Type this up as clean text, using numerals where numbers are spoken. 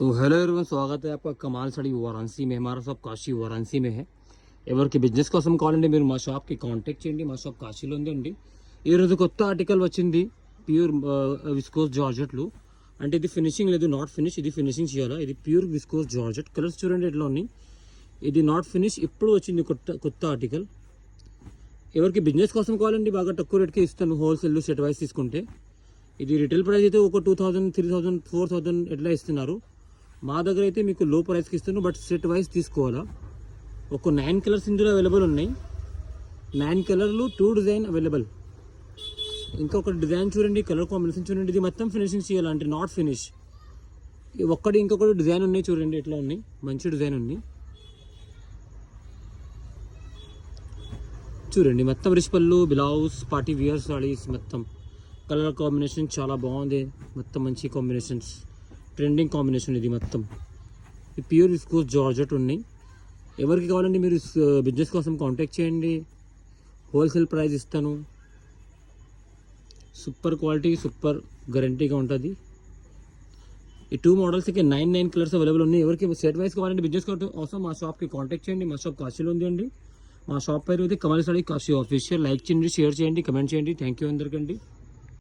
तो hello everyone, स्वागत है आपका कमाल साड़ी वाराणसी में। हमारा शॉप काशी वाराणसी में है। ఎవరికి బిజినెస్ కోసం కావాలంటే మీరు మా షాప్కి కాంటాక్ట్ చేయండి. మా షాప్ కాశీలో ఉందండి. ఈరోజు కొత్త ఆర్టికల్ వచ్చింది, ప్యూర్ విస్కోస్ జార్జెట్లు. అంటే ఇది ఫినిషింగ్ లేదు, నాట్ ఫినిష్. ఇది ఫినిషింగ్ చేయాలా. ఇది ప్యూర్ విస్కోస్ జార్జెట్. కలర్స్ చూడండి ఎట్లా ఉన్నాయి. ఇది నాట్ ఫినిష్, ఇప్పుడు వచ్చింది కొత్త ఆర్టికల్. ఎవరికి బిజినెస్ కోసం కావాలండి బాగా తక్కువ రేట్కి ఇస్తాను. హోల్సేల్ సెట్ వైస్ తీసుకుంటే ఇది రిటైల్ ప్రైస్ అయితే ఒక 2000, 3000, 4000 ఎట్లా ఇస్తున్నారు. మా దగ్గర అయితే మీకు లో ప్రైస్కి ఇస్తున్నాను, బట్ సెట్ వైజ్ తీసుకోవాలా. ఒక 9 కలర్స్ ఇందులో అవైలబుల్ ఉన్నాయి. 9 కలర్లు 2 డిజైన్ అవైలబుల్. ఇంకొక డిజైన్ చూడండి, కలర్ కాంబినేషన్ చూడండి. ఇది మొత్తం ఫినిషింగ్ చేయాలంటే నాట్ ఫినిష్. ఇంకొకటి డిజైన్ ఉన్నాయి చూడండి ఎట్లా ఉన్నాయి. మంచి డిజైన్ ఉంది చూడండి. మొత్తం రిచ్ పళ్ళు, బ్లౌజ్, పార్టీ వియర్ సారీస్, మొత్తం కలర్ కాంబినేషన్ చాలా బాగుంది. మొత్తం మంచి కాంబినేషన్స్, ట్రెండింగ్ కాంబినేషన్. ఇది మొత్తం ఈ ప్యూర్ విస్కోస్ జార్జెట్ ఉన్నాయి. ఎవరికి కావాలంటే మీరు బిజినెస్ కోసం కాంటాక్ట్ చేయండి. హోల్సేల్ ప్రైస్ ఇస్తాను. సూపర్ క్వాలిటీ, సూపర్ గ్యారంటీగా ఉంటుంది. ఈ 2 మోడల్స్కి 9 కలర్స్ అవైలబుల్ ఉన్నాయి. ఎవరికి సెట్ వైస్ కావాలంటే బిజినెస్ కోసం మా షాప్కి కాంటాక్ట్ చేయండి. మా షాప్ కాశీలో ఉంది అండి. మా షాప్ పేరు అయితే కమల్ సారీ కాశీ ఆఫీషియల్. లైక్ చేయండి, షేర్ చేయండి, కమెంట్ చేయండి. Thank you అందరికండి.